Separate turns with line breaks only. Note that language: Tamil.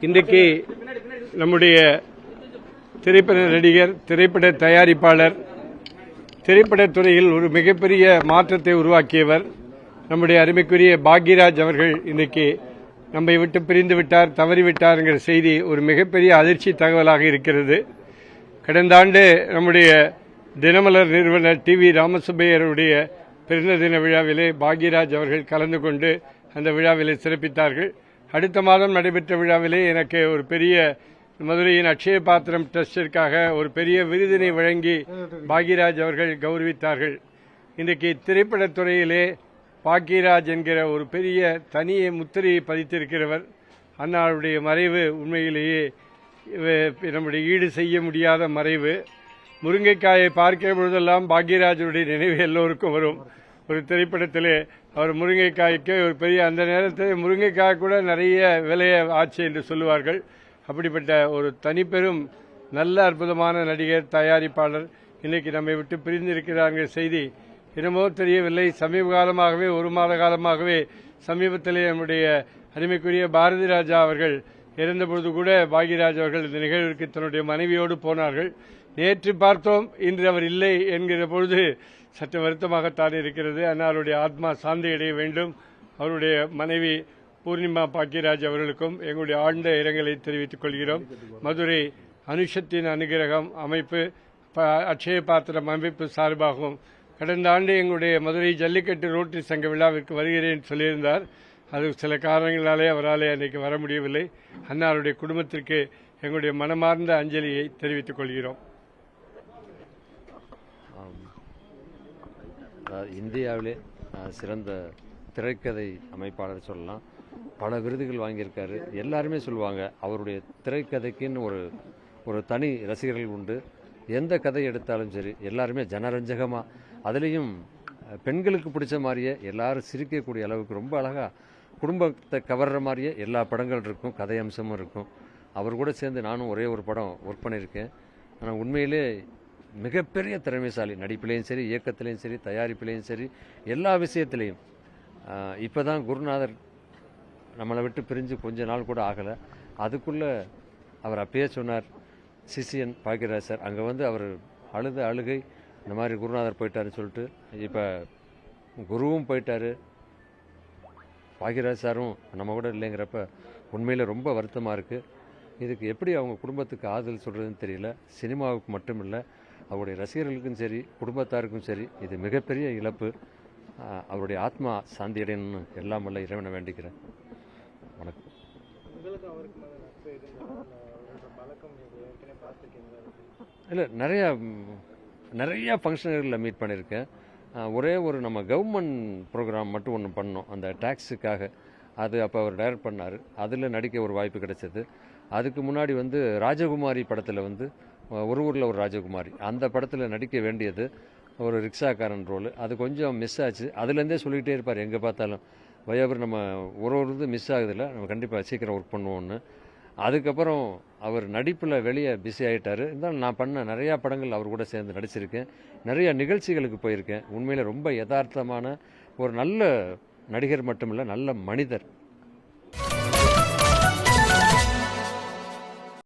இன்றைக்கு நம்முடைய திரைப்பட நடிகர், திரைப்பட தயாரிப்பாளர், திரைப்படத்துறையில் ஒரு மிகப்பெரிய மாற்றத்தை உருவாக்கியவர் நம்முடைய அருமைக்குரிய பாக்யராஜ் அவர்கள் இன்றைக்கு நம்மை விட்டு பிரிந்து விட்டார், தவறிவிட்டார் என்கிற செய்தி ஒரு மிகப்பெரிய அதிர்ச்சி தகவலாக இருக்கிறது. கடந்த ஆண்டு நம்முடைய தினமலர் நிறுவனர் டிவி ராமசுப்பையருடைய பிறந்த தின விழாவிலே பாக்யராஜ் அவர்கள் கலந்து கொண்டு அந்த விழாவிலே சிறப்பித்தார்கள். அடுத்த மாதம் நடைபெற்ற விழாவிலே எனக்கு ஒரு பெரிய மதுரையின் அக்ஷய பாத்திரம் டிரஸ்டிற்காக ஒரு பெரிய விருதினை வழங்கி பாக்யராஜ் அவர்கள் கௌரவித்தார்கள். இன்றைக்கு திரைப்படத்துறையிலே பாக்யராஜ் என்கிற ஒரு பெரிய தனிய முத்திரையை பதித்திருக்கிறவர். அன்னாருடைய மறைவு உண்மையிலேயே நம்முடைய ஈடு செய்ய முடியாத மறைவு. முருங்கைக்காயை பார்க்கிற பொழுதெல்லாம் பாக்யராஜருடைய நினைவு எல்லோருக்கும் வரும். ஒரு திரைப்படத்திலே அவர் முருங்கைக்காய்க்கு ஒரு பெரிய, அந்த நேரத்தில் முருங்கைக்காய் கூட நிறைய விலையை ஆச்சு என்று சொல்லுவார்கள். அப்படிப்பட்ட ஒரு தனிப்பெரும் நல்ல அற்புதமான நடிகர், தயாரிப்பாளர் இன்னைக்கு நம்மை விட்டு பிரிந்திருக்கிறார்கள் செய்தி என்னமோ தெரியவில்லை. சமீப காலமாகவே, ஒரு மாத காலமாகவே சமீபத்திலே நம்முடைய அருமைக்குரிய பாரதி ராஜா அவர்கள் இறந்தபொழுது கூட பாக்யராஜ் அவர்கள் இந்த நிகழ்விற்கு தன்னுடைய மனைவியோடு போனார்கள். நேற்று பார்த்தோம், இன்று அவர் இல்லை என்கிற பொழுது சற்று வருத்தமாகத்தான் இருக்கிறது. அன்னாருடைய ஆத்மா சாந்தி அடைய வேண்டும். அவருடைய மனைவி பூர்ணிமா பாக்யராஜ் அவர்களுக்கும் எங்களுடைய ஆழ்ந்த இரங்கலை தெரிவித்துக் கொள்கிறோம். மதுரை அனுஷத்தின் அனுகிரகம் அமைப்பு, அக்ஷய பாத்திரம் அமைப்பு சார்பாகவும் கடந்த ஆண்டு எங்களுடைய மதுரை ஜல்லிக்கட்டு ரோட்டரி சங்க விழாவிற்கு வருகிறேன் சொல்லியிருந்தார். அது சில காரணங்களாலே அவரால் அன்றைக்கு வர முடியவில்லை. அன்னாருடைய குடும்பத்திற்கு எங்களுடைய மனமார்ந்த அஞ்சலியை தெரிவித்துக் கொள்கிறோம்.
இந்தியாவிலே சிறந்த திரைக்கதை அமைப்பாளர் சொல்லலாம். பல விருதுகள் வாங்கியிருக்காரு. எல்லாருமே சொல்லுவாங்க அவருடைய திரைக்கதைக்குன்னு ஒரு தனி ரசிகர்கள் உண்டு. எந்த கதை எடுத்தாலும் சரி எல்லாருமே ஜனரஞ்சகமாக, அதுலேயும் பெண்களுக்கு பிடிச்ச மாதிரியே எல்லாரும் சிரிக்கக்கூடிய அளவுக்கு ரொம்ப அழகாக குடும்பத்தை கவர்ற மாதிரியே எல்லா படங்கள் இருக்கும், கதை அம்சமும் இருக்கும். அவர் கூட சேர்ந்து நானும் ஒரே ஒரு படம் ஒர்க் பண்ணியிருக்கேன். ஆனால் உண்மையிலே மிகப்பெரிய திறமைசாலி. நடிப்பிலையும் சரி, இயக்கத்திலையும் சரி, தயாரிப்பிலையும் சரி, எல்லா விஷயத்திலையும். இப்போ தான் குருநாதர் நம்மளை விட்டு பிரிஞ்சு கொஞ்ச நாள் கூட ஆகலை. அதுக்குள்ளே அவர் அப்பயே சொன்னார், சிசியன் பாக்யராஜ் சார் அங்கே வந்து அவர் அழுகை இந்த மாதிரி குருநாதர் போயிட்டாருன்னு சொல்லிட்டு. இப்போ குருவும் போயிட்டார், பாக்யராஜ் சாரும் நம்ம கூட இல்லைங்கிறப்ப உண்மையில் ரொம்ப வருத்தமாக இருக்குது. இதுக்கு எப்படி அவங்க குடும்பத்துக்கு ஆறுதல் சொல்கிறதுன்னு தெரியல. சினிமாவுக்கு மட்டும் இல்லை, அவருடைய ரசிகர்களுக்கும் சரி, குடும்பத்தாருக்கும் சரி இது மிகப்பெரிய இழப்பு. அவருடைய ஆத்மா சாந்தி அடையணும்னு எல்லாம் வல்ல இறைவனை வேண்டிக்கிறேன். வணக்கம். இல்லை, நிறையா ஃபங்க்ஷன்களில் மீட் பண்ணியிருக்கேன். ஒரே ஒரு நம்ம கவர்மெண்ட் ப்ரோக்ராம் மட்டும் ஒன்று பண்ணோம், அந்த டேக்ஸுக்காக. அது அப்போ அவர் டைரக்ட் பண்ணார். அதில் நடிக்க ஒரு வாய்ப்பு கிடைச்சது. அதுக்கு முன்னாடி வந்து ராஜகுமாரி படத்தில் வந்து ஒரு ஊரில் ஒரு ராஜகுமாரி, அந்த படத்தில் நடிக்க வேண்டியது ஒரு ரிக்ஷாக்காரன் ரோல். அது கொஞ்சம் மிஸ் ஆச்சு. அதுலேருந்தே சொல்லிகிட்டே இருப்பார் எங்கே பார்த்தாலும், வயோபர் நம்ம ஒரு இது மிஸ் ஆகுதில்ல, நம்ம கண்டிப்பாக சீக்கிரம் ஒர்க் பண்ணுவோன்னு. அதுக்கப்புறம் அவர் நடிப்பில் வெளியே பிஸி ஆகிட்டார். இருந்தாலும் நான் பண்ண நிறையா படங்கள் அவர் கூட சேர்ந்து நடிச்சிருக்கேன். நிறையா நிகழ்ச்சிகளுக்கு போயிருக்கேன். உண்மையில் ரொம்ப யதார்த்தமான ஒரு நல்ல நடிகர் மட்டுமில்லை, நல்ல மனிதர்.